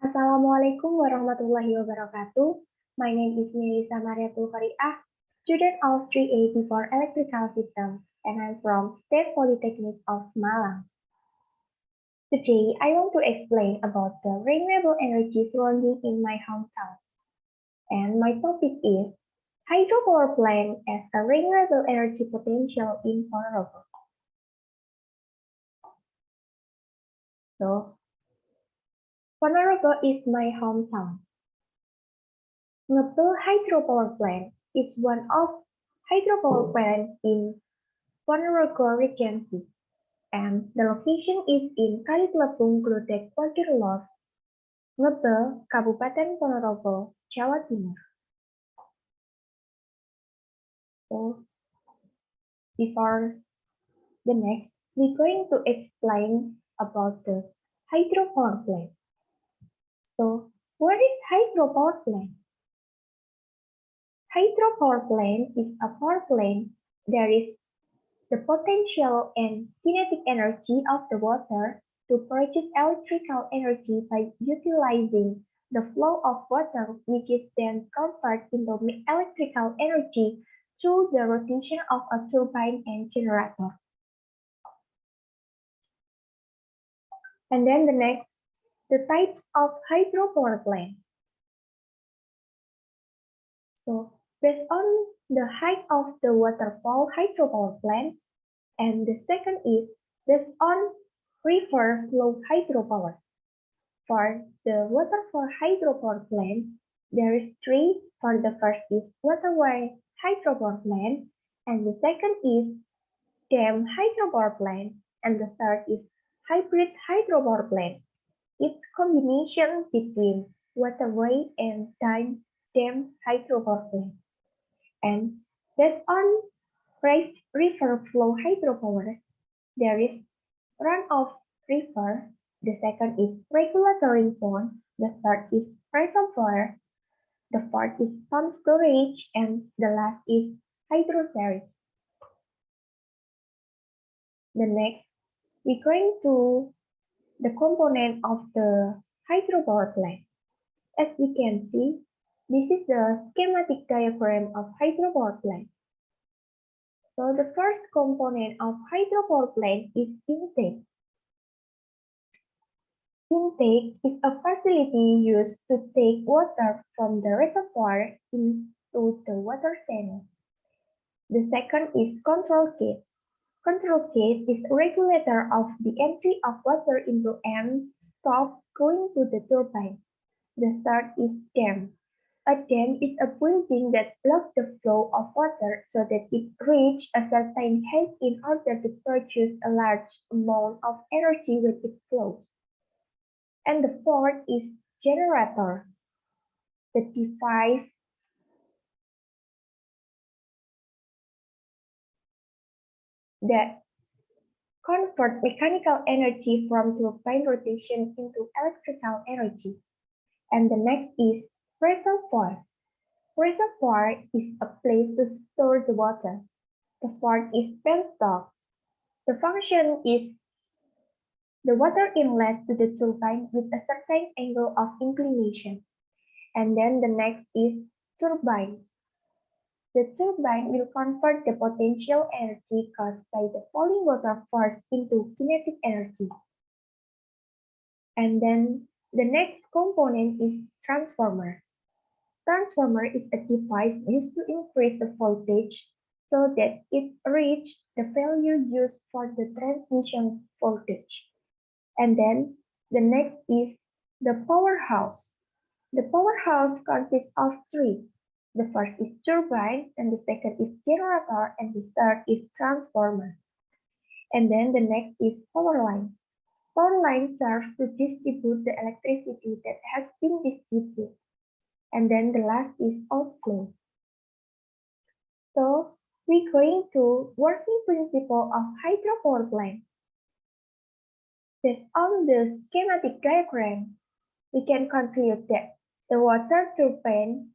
Assalamualaikum warahmatullahi wabarakatuh. My name is Melissa Mariatul Kariah, student of 3A for Electrical Systems, and I'm from State Polytechnic of Malang. Today, I want to explain about the renewable energy surrounding in my hometown. And my topic is hydropower plant as a renewable energy potential in Ponorogo. So, Ponorogo is my hometown. Ngebel Hydropower Plant is one of hydropower plants in Ponorogo Regency, and the location is in Kalitlepung Glodek Wagir Lor, Ngebel, Kabupaten Ponorogo, Jawa Timur. So, before the next, we're going to explain about the hydropower plant. So, what is hydropower plant? Hydropower plant is a power plant that is the potential and kinetic energy of the water to produce electrical energy by utilizing the flow of water, which is then converted into electrical energy through the rotation of a turbine and generator. And then the next, the types of hydropower plant. So, based on the height of the waterfall hydropower plant, and the second is based on river flow hydropower. For the waterfall hydropower plant, there is three. For the first is waterway hydropower plant, and the second is dam hydropower plant, and the third is hybrid hydropower plant. It's combination between waterway and dam hydropower plant. And based on raised river flow hydropower, there is runoff river, the second is regulatory pond, the third is reservoir, the fourth is pump storage, and the last is hydroseries. The next, we're going to the component of the hydropower plant. As we can see, this is the schematic diagram of hydropower plant. So the first component of hydropower plant is intake. Intake is a facility used to take water from the reservoir into the water channel. The second is control case. Control case is a regulator of the entry of water into and stop going to the turbine. The third is dam. A dam is a building that blocks the flow of water so that it reaches a certain height in order to produce a large amount of energy when it flows. And the fourth is generator, the device that converts mechanical energy from turbine rotation into electrical energy. And the next is reservoir. Reservoir is a place to store the water. The fourth is penstock. The function is the water inlet to the turbine with a certain angle of inclination. And then the next is turbine. The turbine will convert the potential energy caused by the falling water force into kinetic energy. And then the next component is transformer. Transformer is a device used to increase the voltage so that it reaches the value used for the transmission voltage. And then the next is the powerhouse. The powerhouse consists of three. The first is turbine, and the second is generator, and the third is transformer. And then the next is power line. Power line serves to distribute the electricity that has been distributed. And then the last is outflow. So we're going to working principle of hydropower plant. Based on the schematic diagram, we can conclude that the water turbine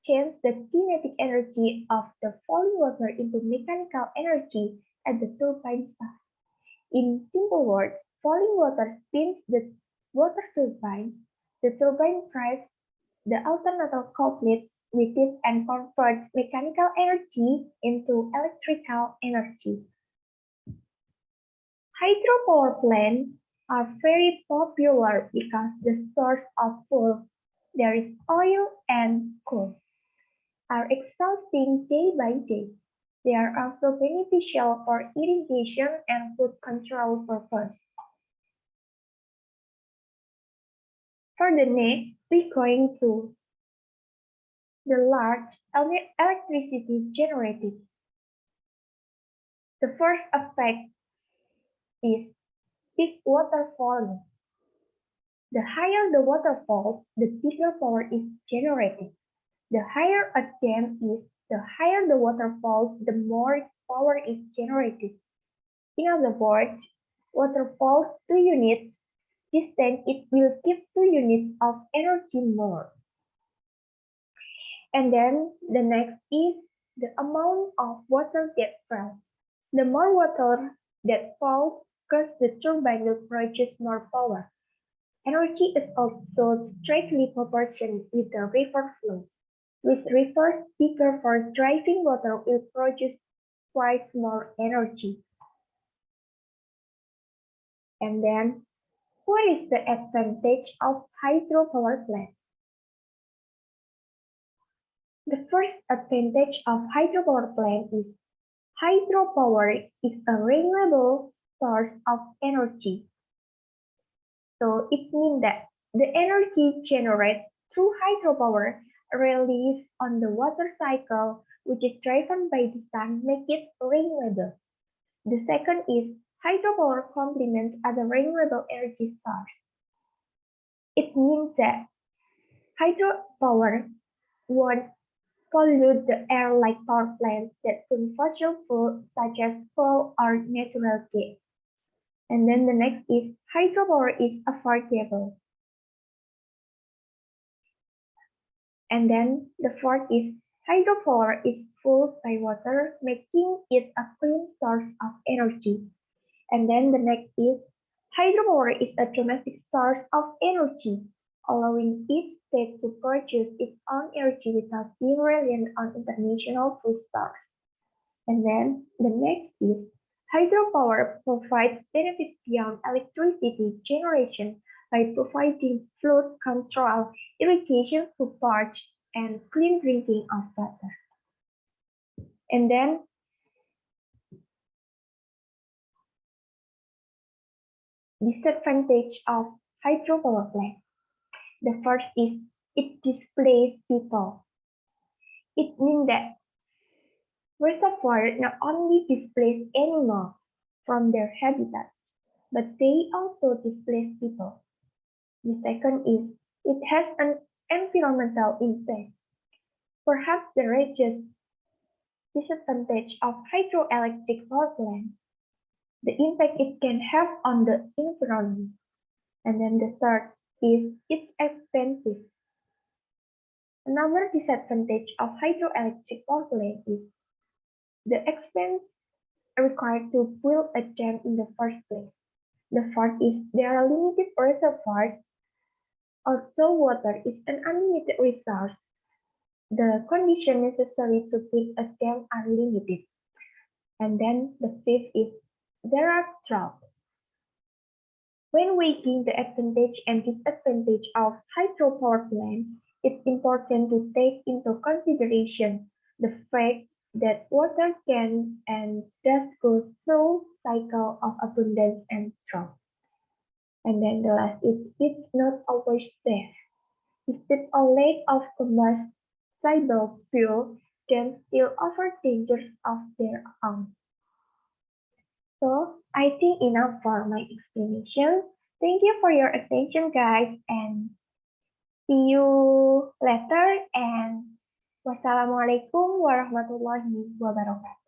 changes the kinetic energy of the falling water into mechanical energy at the turbine side. In simple words, falling water spins the water turbine, The turbine drives the alternator coupled with it and converts mechanical energy into electrical energy. Hydropower plants are very popular because the source of fuel, there is oil and coal, are exhausting day by day. They are also beneficial for irrigation and food control purposes. For the next, we're going to the large electricity generated. The first aspect is big water volume. The higher the water falls, the bigger power is generated. The higher a dam is, the higher the water falls, the more power is generated. In other words, water falls 2 units distant, it will give 2 units of energy more. And then the next is the amount of water that falls. The more water that falls, because the turbine will produce more power. Energy is also strictly proportional with the river flow. With rivers bigger for driving water will produce twice more energy. And then, what is the advantage of hydropower plants? The first advantage of hydropower plant is hydropower is a renewable source of energy. So it means that the energy generated through hydropower released on the water cycle, which is driven by the sun, make it renewable. The second is hydropower complements other renewable energy sources. It means that hydropower won't pollute the air like power plants that burn fossil fuels such as coal or natural gas. And then the next is hydropower is affordable. And then the fourth is hydropower is fueled by water, making it a clean source of energy. And then the next is hydropower is a domestic source of energy, allowing each state to produce its own energy without being reliant on international food stores. And then the next is hydropower provides benefits beyond electricity generation by providing flood control, irrigation support, and clean drinking of water. And then disadvantage of hydropower plants. The first is it displaces people. It means that reservoirs not only displace animals from their habitat, but they also displace people. The second is it has an environmental impact. Perhaps the greatest disadvantage of hydroelectric power plants, the impact it can have on the environment. And then the third is it's expensive. Another disadvantage of hydroelectric power plants is the expense required to build a dam in the first place. The fourth is there are limited reservoirs. Although water is an unlimited resource, the conditions necessary to build a dam are limited. And then the fifth is there are droughts. When weighing the advantage and disadvantage of hydropower plants, it's important to take into consideration the fact that water can and does go through cycle of abundance and drought. And then the last is it's not always there. Instead of lack of combustible fuel can still offer dangers of their own. So I think enough for my explanation. Thank you for your attention, guys, and see you later. And wassalamualaikum warahmatullahi wabarakatuh.